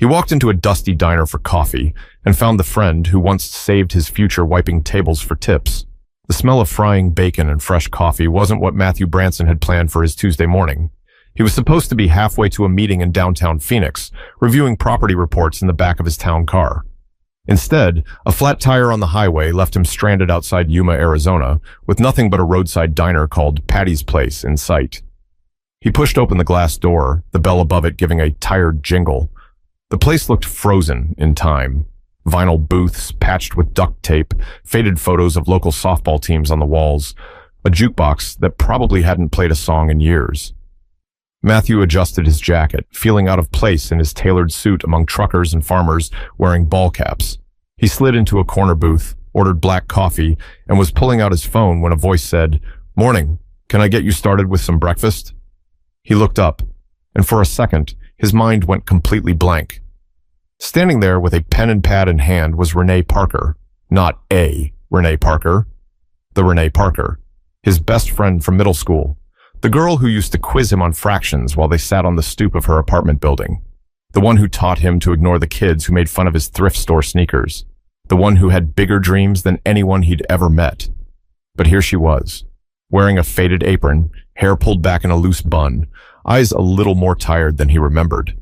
He walked into a dusty diner for coffee and found the friend who once saved his future wiping tables for tips. The smell of frying bacon and fresh coffee wasn't what Matthew Branson had planned for his Tuesday morning. He was supposed to be halfway to a meeting in downtown Phoenix, reviewing property reports in the back of his town car. Instead, a flat tire on the highway left him stranded outside Yuma, Arizona, with nothing but a roadside diner called Patty's Place in sight. He pushed open the glass door, the bell above it giving a tired jingle. The place looked frozen in time. Vinyl booths patched with duct tape, faded photos of local softball teams on the walls, a jukebox that probably hadn't played a song in years. Matthew adjusted his jacket, feeling out of place in his tailored suit among truckers and farmers wearing ball caps. He slid into a corner booth, ordered black coffee, and was pulling out his phone when a voice said, "Morning, can I get you started with some breakfast?" He looked up, and for a second, his mind went completely blank. Standing there with a pen and pad in hand was Renee Parker. Not a Renee Parker. The Renee Parker. His best friend from middle school. The girl who used to quiz him on fractions while they sat on the stoop of her apartment building. The one who taught him to ignore the kids who made fun of his thrift store sneakers. The one who had bigger dreams than anyone he'd ever met. But here she was, wearing a faded apron, hair pulled back in a loose bun, eyes a little more tired than he remembered.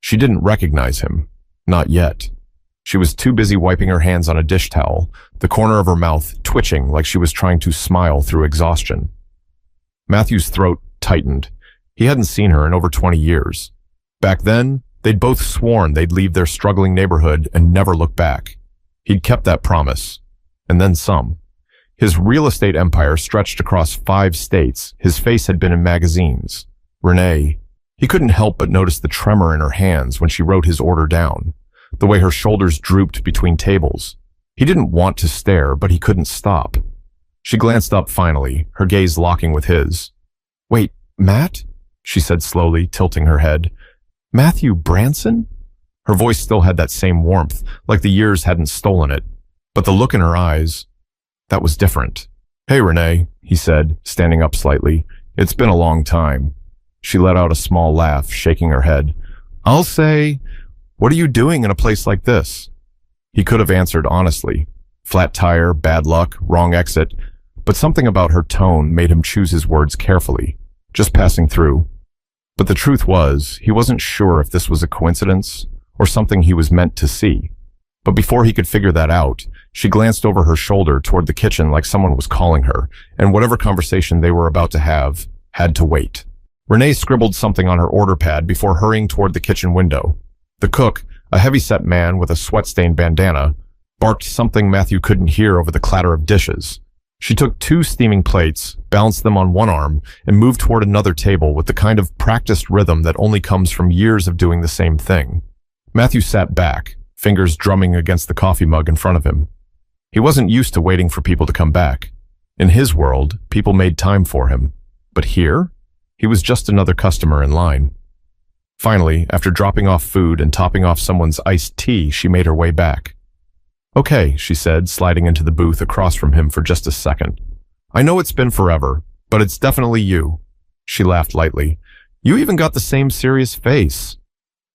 She didn't recognize him. Not yet. She was too busy wiping her hands on a dish towel, the corner of her mouth twitching like she was trying to smile through exhaustion. Matthew's throat tightened. He hadn't seen her in over 20 years. Back then, they'd both sworn they'd leave their struggling neighborhood and never look back. He'd kept that promise. And then some. His real estate empire stretched across 5 states. His face had been in magazines. Renee. He couldn't help but notice the tremor in her hands when she wrote his order down, the way her shoulders drooped between tables. He didn't want to stare, but he couldn't stop. She glanced up finally, her gaze locking with his. "Wait, Matt?" she said slowly, tilting her head. "Matthew Branson?" Her voice still had that same warmth, like the years hadn't stolen it. But the look in her eyes, that was different. "Hey, Renee," he said, standing up slightly. "It's been a long time." She let out a small laugh, shaking her head. "I'll say, what are you doing in a place like this?" He could have answered honestly. Flat tire, bad luck, wrong exit. But something about her tone made him choose his words carefully. Just passing through. But the truth was, he wasn't sure if this was a coincidence or something he was meant to see. But before he could figure that out, she glanced over her shoulder toward the kitchen like someone was calling her, and whatever conversation they were about to have had to wait. Renee scribbled something on her order pad before hurrying toward the kitchen window. The cook, a heavy-set man with a sweat-stained bandana, barked something Matthew couldn't hear over the clatter of dishes. She took 2 steaming plates, balanced them on one arm, and moved toward another table with the kind of practiced rhythm that only comes from years of doing the same thing. Matthew sat back, fingers drumming against the coffee mug in front of him. He wasn't used to waiting for people to come back. In his world, people made time for him. But here? He was just another customer in line. Finally, after dropping off food and topping off someone's iced tea, she made her way back. "Okay," she said, sliding into the booth across from him for just a second. "I know it's been forever, but it's definitely you." She laughed lightly. "You even got the same serious face."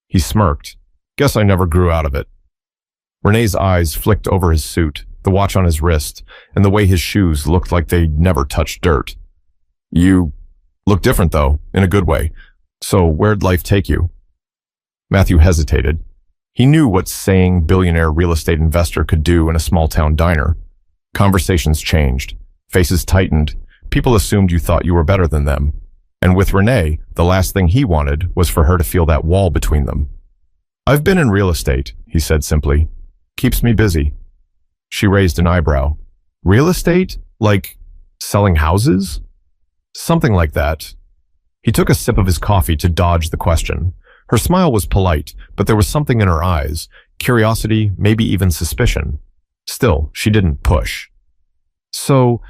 He smirked. "Guess I never grew out of it." Renee's eyes flicked over his suit, the watch on his wrist, and the way his shoes looked like they'd never touched dirt. "You look different, though, in a good way. So where'd life take you?" Matthew hesitated. He knew what saying billionaire real estate investor could do in a small-town diner. Conversations changed. Faces tightened. People assumed you thought you were better than them. And with Renee, the last thing he wanted was for her to feel that wall between them. "I've been in real estate," he said simply. "Keeps me busy." She raised an eyebrow. "Real estate? Like selling houses?" "Something like that." He took a sip of his coffee to dodge the question. Her smile was polite, but there was something in her eyes, curiosity, maybe even suspicion. Still, she didn't push. "So,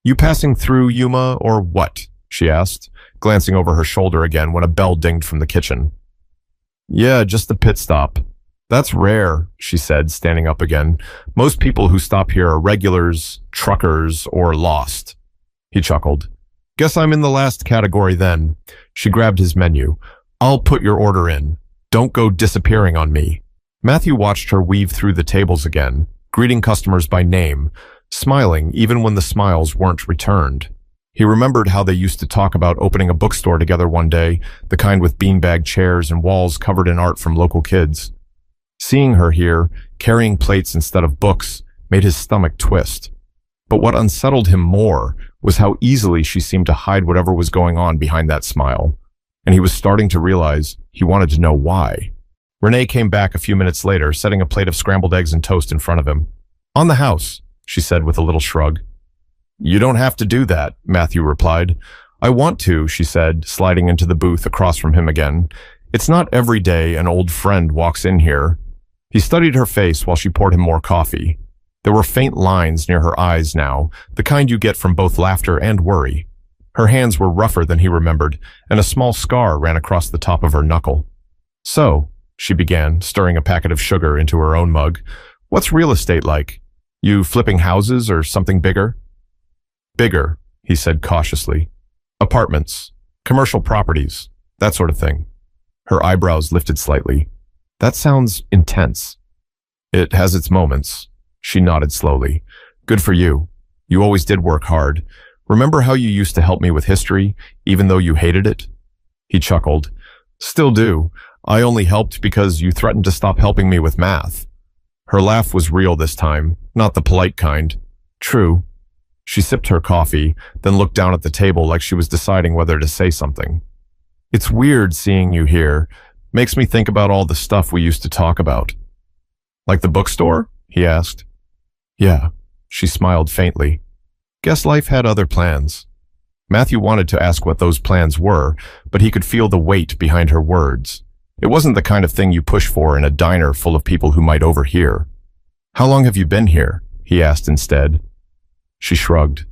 you passing through Yuma or what?" she asked, glancing over her shoulder again when a bell dinged from the kitchen. "Yeah, just a pit stop." "That's rare," she said, standing up again. "Most people who stop here are regulars, truckers, or lost." He chuckled. "Guess I'm in the last category then." She grabbed his menu. "I'll put your order in." Don't go disappearing on me. Matthew watched her weave through the tables again, greeting customers by name, smiling even when the smiles weren't returned. He remembered how they used to talk about opening a bookstore together one day, the kind with beanbag chairs and walls covered in art from local kids. Seeing her here, carrying plates instead of books, made his stomach twist. But what unsettled him more was how easily she seemed to hide whatever was going on behind that smile. And he was starting to realize he wanted to know why. Renee came back a few minutes later, setting a plate of scrambled eggs and toast in front of him. "On the house," she said with a little shrug. "You don't have to do that," Matthew replied. "I want to," she said, sliding into the booth across from him again. "It's not every day an old friend walks in here." He studied her face while she poured him more coffee. There were faint lines near her eyes now, the kind you get from both laughter and worry. Her hands were rougher than he remembered, and a small scar ran across the top of her knuckle. "So," she began, stirring a packet of sugar into her own mug, "what's real estate like? You flipping houses or something bigger?" "Bigger," he said cautiously. "Apartments, commercial properties, that sort of thing." Her eyebrows lifted slightly. "That sounds intense." "It has its moments." She nodded slowly. "Good for you. You always did work hard. Remember how you used to help me with history, even though you hated it?" He chuckled. "Still do. I only helped because you threatened to stop helping me with math." Her laugh was real this time, not the polite kind. "True." She sipped her coffee, then looked down at the table like she was deciding whether to say something. "It's weird seeing you here. Makes me think about all the stuff we used to talk about." "Like the bookstore?" he asked. "Yeah," she smiled faintly. "Guess life had other plans." Matthew wanted to ask what those plans were, but he could feel the weight behind her words. It wasn't the kind of thing you push for in a diner full of people who might overhear. "How long have you been here?" he asked instead. She shrugged.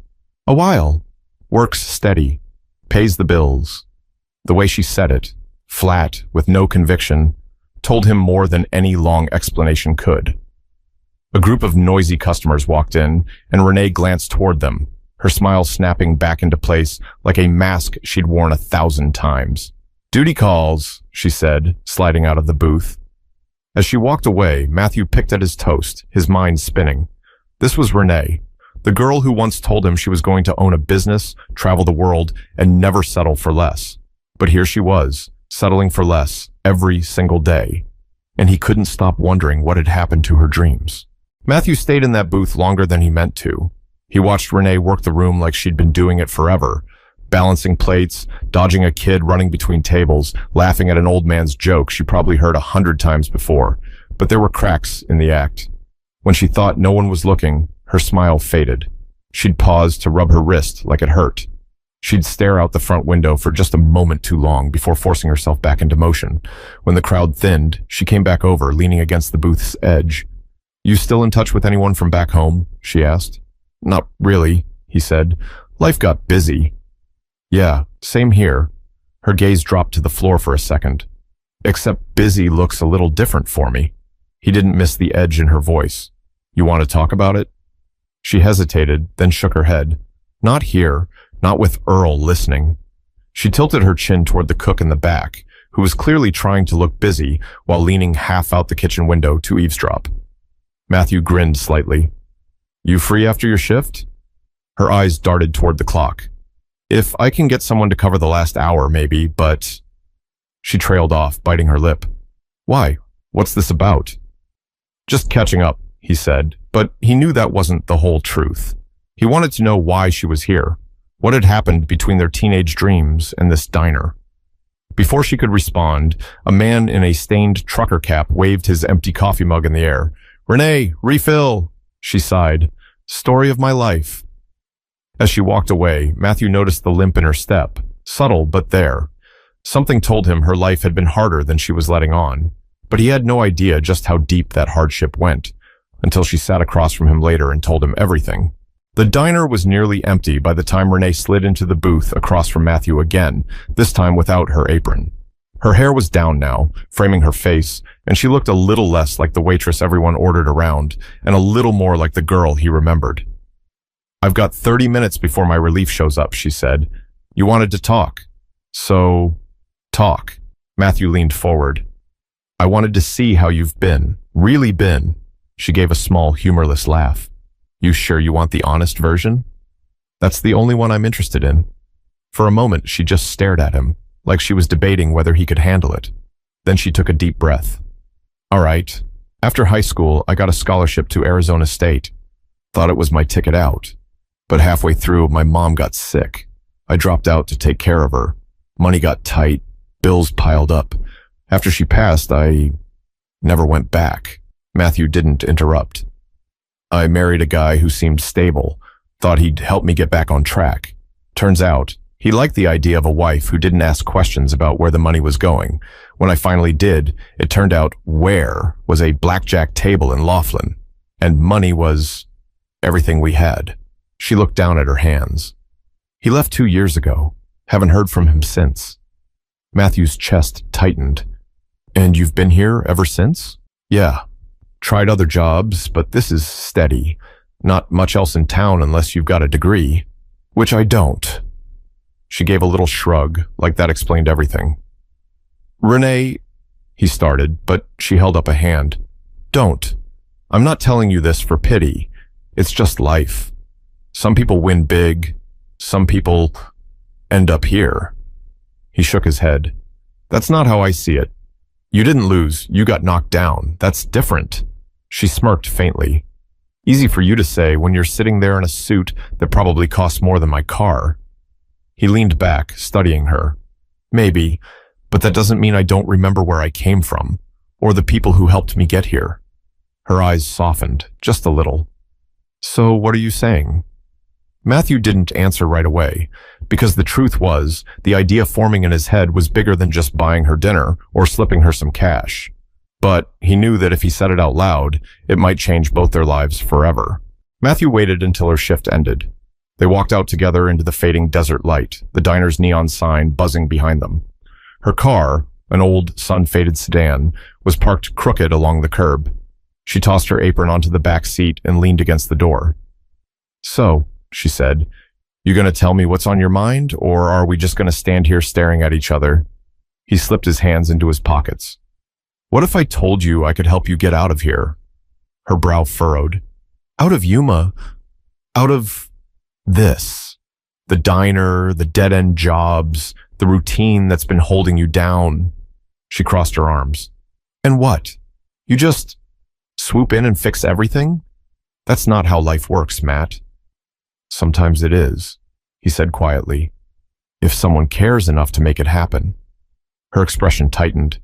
"A while. Works steady. Pays the bills." The way she said it, flat, with no conviction, told him more than any long explanation could. A group of noisy customers walked in, and Renee glanced toward them, her smile snapping back into place like a mask she'd worn 1,000 times. "Duty calls," she said, sliding out of the booth. As she walked away, Matthew picked at his toast, his mind spinning. This was Renee, the girl who once told him she was going to own a business, travel the world, and never settle for less. But here she was, settling for less every single day. And he couldn't stop wondering what had happened to her dreams. Matthew stayed in that booth longer than he meant to. He watched Renee work the room like she'd been doing it forever, balancing plates, dodging a kid running between tables, laughing at an old man's joke she probably heard 100 times before. But there were cracks in the act. When she thought no one was looking, her smile faded. She'd pause to rub her wrist like it hurt. She'd stare out the front window for just a moment too long before forcing herself back into motion. When the crowd thinned, she came back over, leaning against the booth's edge. "You still in touch with anyone from back home?" she asked. "Not really," he said. "Life got busy." "Yeah, same here." Her gaze dropped to the floor for a second. "Except busy looks a little different for me." He didn't miss the edge in her voice. "You want to talk about it?" She hesitated, then shook her head. "Not here, not with Earl listening." She tilted her chin toward the cook in the back, who was clearly trying to look busy while leaning half out the kitchen window to eavesdrop. Matthew grinned slightly. "You free after your shift?" Her eyes darted toward the clock. "If I can get someone to cover the last hour, maybe, but..." She trailed off, biting her lip. "Why? What's this about?" "Just catching up," he said, but he knew that wasn't the whole truth. He wanted to know why she was here, what had happened between their teenage dreams and this diner. Before she could respond, a man in a stained trucker cap waved his empty coffee mug in the air. "Renee, refill!" She sighed. "Story of my life." As she walked away, Matthew noticed the limp in her step, subtle but there. Something told him her life had been harder than she was letting on, but he had no idea just how deep that hardship went, until she sat across from him later and told him everything. The diner was nearly empty by the time Renee slid into the booth across from Matthew again, this time without her apron. Her hair was down now, framing her face, and she looked a little less like the waitress everyone ordered around, and a little more like the girl he remembered. "I've got 30 minutes before my relief shows up," she said. "You wanted to talk. So, talk." Matthew leaned forward. I wanted to see how you've been, really been. She gave a small, humorless laugh. You sure you want the honest version? That's the only one I'm interested in. For a moment, she just stared at him, like she was debating whether he could handle it. Then she took a deep breath. All right. After high school, I got a scholarship to Arizona State. Thought it was my ticket out. But halfway through, my mom got sick. I dropped out to take care of her. Money got tight. Bills piled up. After she passed, I never went back. Matthew didn't interrupt. I married a guy who seemed stable. Thought he'd help me get back on track. Turns out, he liked the idea of a wife who didn't ask questions about where the money was going. When I finally did, it turned out where was a blackjack table in Laughlin. And money was everything we had. She looked down at her hands. He left 2 years ago. Haven't heard from him since. Matthew's chest tightened. And you've been here ever since? Yeah. Tried other jobs, but this is steady. Not much else in town unless you've got a degree. Which I don't. She gave a little shrug, like that explained everything. Renee, he started, but she held up a hand. Don't. I'm not telling you this for pity. It's just life. Some people win big. Some people end up here. He shook his head. That's not how I see it. You didn't lose. You got knocked down. That's different. She smirked faintly. Easy for you to say when you're sitting there in a suit that probably costs more than my car. He leaned back, studying her. Maybe, but that doesn't mean I don't remember where I came from, or the people who helped me get here. Her eyes softened, just a little. So what are you saying? Matthew didn't answer right away, because the truth was, the idea forming in his head was bigger than just buying her dinner or slipping her some cash. But he knew that if he said it out loud, it might change both their lives forever. Matthew waited until her shift ended. They walked out together into the fading desert light, the diner's neon sign buzzing behind them. Her car, an old, sun-faded sedan, was parked crooked along the curb. She tossed her apron onto the back seat and leaned against the door. So, she said, you gonna tell me what's on your mind, or are we just gonna stand here staring at each other? He slipped his hands into his pockets. What if I told you I could help you get out of here? Her brow furrowed. Out of Yuma? Out of this? The diner, the dead-end jobs, the routine that's been holding you down. She crossed her arms. And what? You just swoop in and fix everything? That's not how life works, Matt. Sometimes it is, he said quietly. If someone cares enough to make it happen. Her expression tightened.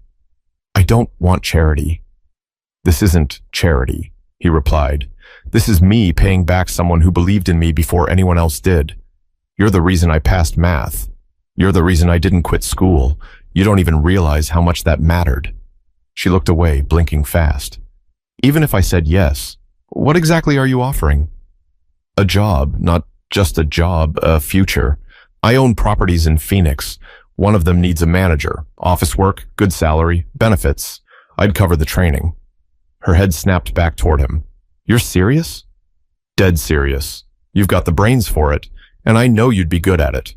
I don't want charity. This isn't charity, he replied. This is me paying back someone who believed in me before anyone else did. You're the reason I passed math. You're the reason I didn't quit school. You don't even realize how much that mattered. She looked away, blinking fast. Even if I said yes, what exactly are you offering? A job, not just a job, a future. I own properties in Phoenix. One of them needs a manager, office work, good salary, benefits. I'd cover the training. Her head snapped back toward him. You're serious? Dead serious. You've got the brains for it, and I know you'd be good at it.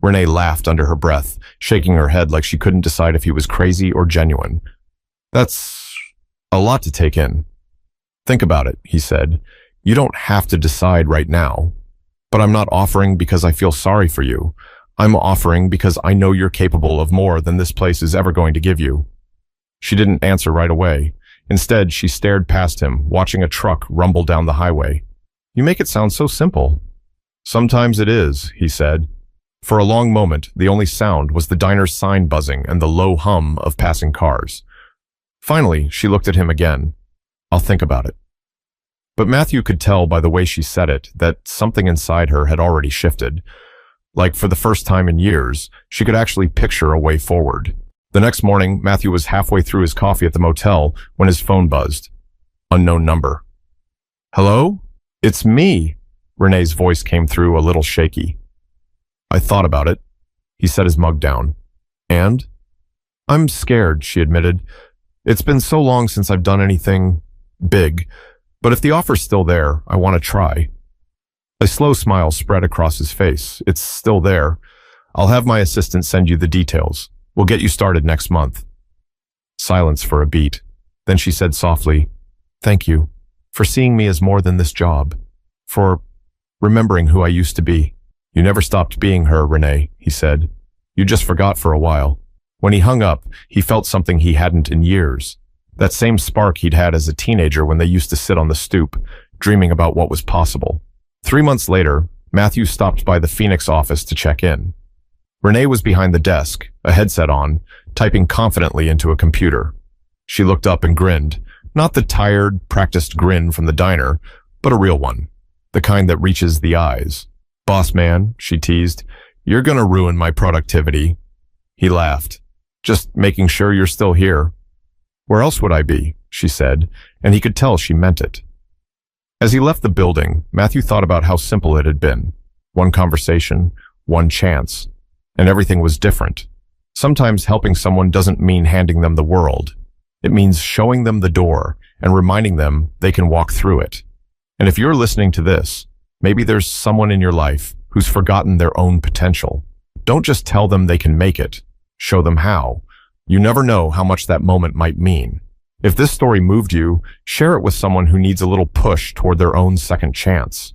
Renee laughed under her breath, shaking her head like she couldn't decide if he was crazy or genuine. That's a lot to take in. Think about it, he said. You don't have to decide right now. But I'm not offering because I feel sorry for you. I'm offering because I know you're capable of more than this place is ever going to give you. She didn't answer right away. Instead, she stared past him, watching a truck rumble down the highway. You make it sound so simple. Sometimes it is, he said. For a long moment, the only sound was the diner's sign buzzing and the low hum of passing cars. Finally, she looked at him again. I'll think about it. But Matthew could tell by the way she said it that something inside her had already shifted. Like for the first time in years, she could actually picture a way forward. The next morning, Matthew was halfway through his coffee at the motel when his phone buzzed. Unknown number. Hello? It's me. Renee's voice came through a little shaky. I thought about it. He set his mug down. And? I'm scared, she admitted. It's been so long since I've done anything big. But if the offer's still there, I want to try. A slow smile spread across his face. It's still there. I'll have my assistant send you the details. We'll get you started next month. Silence for a beat. Then she said softly, "Thank you for seeing me as more than this job, for remembering who I used to be." "You never stopped being her, Renee," he said. "You just forgot for a while." When he hung up, he felt something he hadn't in years. That same spark he'd had as a teenager when they used to sit on the stoop, dreaming about what was possible. 3 months later, Matthew stopped by the Phoenix office to check in. Renee was behind the desk, a headset on, typing confidently into a computer. She looked up and grinned, not the tired, practiced grin from the diner, but a real one, the kind that reaches the eyes. "Boss man," she teased, "you're gonna ruin my productivity." He laughed. "Just making sure you're still here." "Where else would I be?" she said, and he could tell she meant it. As he left the building, Matthew thought about how simple it had been. One conversation, one chance, and everything was different. Sometimes helping someone doesn't mean handing them the world. It means showing them the door and reminding them they can walk through it. And if you're listening to this, maybe there's someone in your life who's forgotten their own potential. Don't just tell them they can make it. Show them how. You never know how much that moment might mean. If this story moved you, share it with someone who needs a little push toward their own second chance.